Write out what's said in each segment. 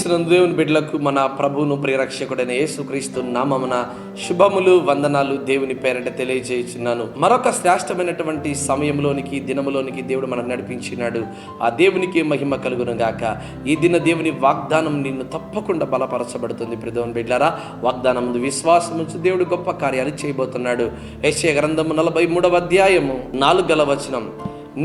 క్రీస్తునందు దేవుని బిడ్డలకు మన ప్రభువును ప్రియరక్షకుడైన యేసుక్రీస్తు నామమున శుభములు వందనాలు దేవుని పేరట తెలియజేయుచున్నాను. మరొక శ్రేష్టమైనటువంటి సమయంలోనికి దినములోనికి దేవుడు మనం నడిపించినాడు. ఆ దేవునికి మహిమ కలుగును గాక. ఈ దిన దేవుని వాగ్దానం నిన్ను తప్పకుండా బలపరచబడుతుంది. ప్రియదేవుని బిడ్డలారా, వాగ్దానం ముందు విశ్వాసం ఉంచి దేవుడు గొప్ప కార్యాలు చేయబోతున్నాడు. యెషయా గ్రంథము 43వ అధ్యాయము 4వ వచనం,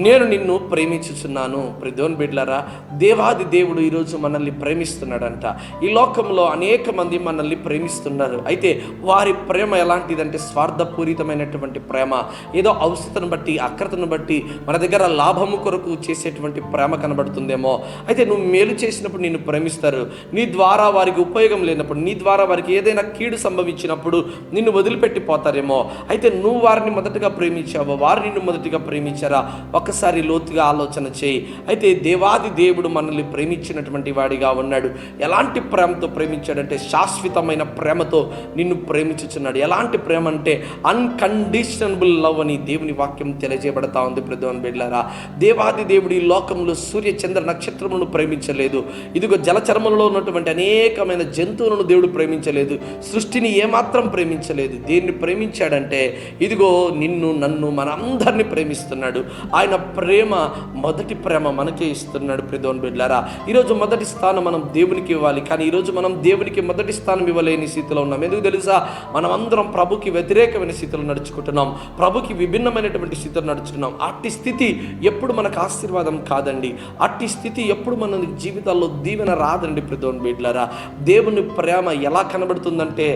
నేను నిన్ను ప్రేమించుచున్నాను. ప్రియదేవుని బిడ్డలారా, దేవాది దేవుడు ఈరోజు మనల్ని ప్రేమిస్తున్నాడంట. ఈ లోకంలో అనేక మంది మనల్ని ప్రేమిస్తున్నారు. అయితే వారి ప్రేమ ఎలాంటిదంటే స్వార్థపూరితమైనటువంటి ప్రేమ. ఏదో అవసరతను బట్టి, అక్రతను బట్టి మన దగ్గర లాభము కొరకు చేసేటువంటి ప్రేమ కనబడుతుందేమో. అయితే నువ్వు మేలు చేసినప్పుడు నిన్ను ప్రేమిస్తారు. నీ ద్వారా వారికి ఉపయోగం లేనప్పుడు, నీ ద్వారా వారికి ఏదైనా కీడు సంభవించినప్పుడు నిన్ను వదిలిపెట్టి పోతారేమో. అయితే నువ్వు వారిని మొదటగా ప్రేమించావో, వారు నిన్ను మొదటిగా ప్రేమించారా? ఒక్కసారి లోతుగా ఆలోచన చేయి. అయితే దేవాది దేవుడు మనల్ని ప్రేమించినటువంటి వాడిగా ఉన్నాడు. ఎలాంటి ప్రేమతో ప్రేమించాడంటే శాశ్వతమైన ప్రేమతో నిన్ను ప్రేమించుచున్నాడు. ఎలాంటి ప్రేమ అంటే అన్కండిషనబుల్ లవ్ అని దేవుని వాక్యం తెలియజేయబడతా ఉంది. ప్రియదేవుని బిడ్డలారా, దేవాది దేవుడు ఈ లోకంలో సూర్య చంద్ర నక్షత్రములను ప్రేమించలేదు. ఇదిగో జలచరములలో ఉన్నటువంటి అనేకమైన జంతువులను దేవుడు ప్రేమించలేదు. సృష్టిని ఏమాత్రం ప్రేమించలేదు. దేన్ని ప్రేమించాడంటే ఇదిగో నిన్ను, నన్ను, మనందరినీ ప్రేమిస్తున్నాడు. ఆయన ప్రేమ, మొదటి ప్రేమ మనకే ఇస్తున్నాడు. ప్రియదేవుని బిడ్డలారా, ఈరోజు మొదటి స్థానం మనం దేవునికి ఇవ్వాలి. కానీ ఈరోజు మనం దేవునికి మొదటి స్థానం ఇవ్వలేని స్థితిలో ఉన్నాం. ఎందుకు తెలుసా? మనం అందరం ప్రభుకి వ్యతిరేకమైన స్థితిలో నడుచుకుంటున్నాం. ప్రభుకి విభిన్నమైనటువంటి స్థితిలో నడుచుకున్నాం. అట్టి స్థితి ఎప్పుడు మనకు ఆశీర్వాదం కాదండి. అట్టి స్థితి ఎప్పుడు మన జీవితాల్లో దీవెన రాదండి. ప్రియదేవుని బిడ్డలారా, దేవుని ప్రేమ ఎలా కనబడుతుందంటే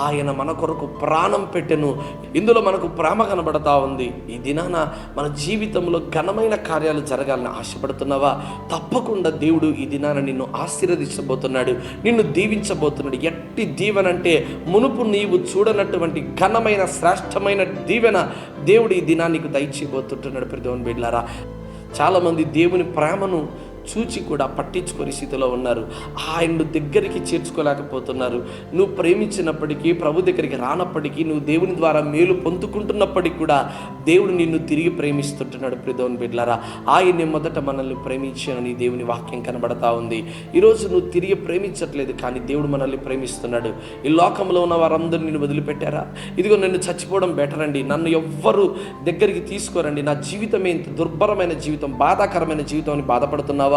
ఆయన మన కొరకు ప్రాణం పెట్టెను. ఇందులో మనకు ప్రేమ కనబడతా ఉంది. ఈ దినాన మన జీవితంలో ఘనమైన కార్యాలు జరగాలని ఆశపడుతున్నావా? తప్పకుండా దేవుడు ఈ దినాన నిన్ను ఆశీర్వదించబోతున్నాడు, నిన్ను దీవించబోతున్నాడు. ఎట్టి దీవెన అంటే మునుపు నీవు చూడనటువంటి ఘనమైన శ్రేష్టమైన దీవెన దేవుడు ఈ దినానికి దయచేయబోతుంటున్నాడు. ప్రియదేవుని బిడ్డలారా, చాలామంది దేవుని ప్రేమను చూచి కూడా పట్టించుకొని స్థితిలో ఉన్నారు. ఆయన్ను దగ్గరికి చేర్చుకోలేకపోతున్నారు. నువ్వు ప్రేమించినప్పటికీ, ప్రభు దగ్గరికి రానప్పటికీ, నువ్వు దేవుని ద్వారా మేలు పొందుకుంటున్నప్పటికీ కూడా దేవుడు నిన్ను తిరిగి ప్రేమిస్తుంటున్నాడు. ప్రియదేవుని బిడ్డలారా, ఆయన్ని మొదట మనల్ని ప్రేమించానని దేవుని వాక్యం కనబడతా ఉంది. ఈరోజు నువ్వు తిరిగి ప్రేమించట్లేదు, కానీ దేవుడు మనల్ని ప్రేమిస్తున్నాడు. ఈ లోకంలో ఉన్న వారందరూ నిన్ను వదిలిపెట్టారా? ఇదిగో నన్ను చచ్చిపోవడం బెటర్ అండి, నన్ను ఎవ్వరు దగ్గరికి తీసుకోరండి, నా జీవితమే ఇంత దుర్భరమైన జీవితం, బాధాకరమైన జీవితం అని బాధపడుతున్నావా?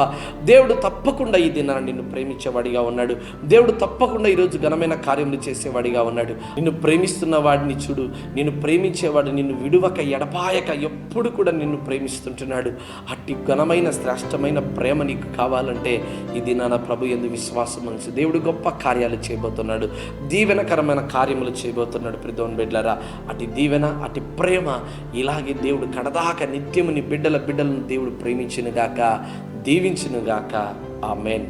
దేవుడు తప్పకుండా ఈ దినాన్ని నిన్ను ప్రేమించేవాడిగా ఉన్నాడు. దేవుడు తప్పకుండా ఈరోజు ఘనమైన కార్యములు చేసేవాడిగా ఉన్నాడు. నిన్ను ప్రేమిస్తున్న వాడిని చూడు. నిన్ను ప్రేమించేవాడు నిన్ను విడువక ఎడపాయక ఎప్పుడు కూడా నిన్ను ప్రేమిస్తుంటున్నాడు. అట్టి ఘనమైన శ్రేష్టమైన ప్రేమ నీకు కావాలంటే ఈ దినాన ప్రభు యందు విశ్వాసం ఉంచు. దేవుడు గొప్ప కార్యాలు చేయబోతున్నాడు, దీవెనకరమైన కార్యములు చేయబోతున్నాడు. ప్రియదేవుని బిడ్డలారా, అటు దీవెన, అటు ప్రేమ ఇలాగే దేవుడు కడదాకా నిత్యము నీ బిడ్డలను దేవుడు ప్రేమించునుగాక, దీవించునుగాక. ఆమేన్.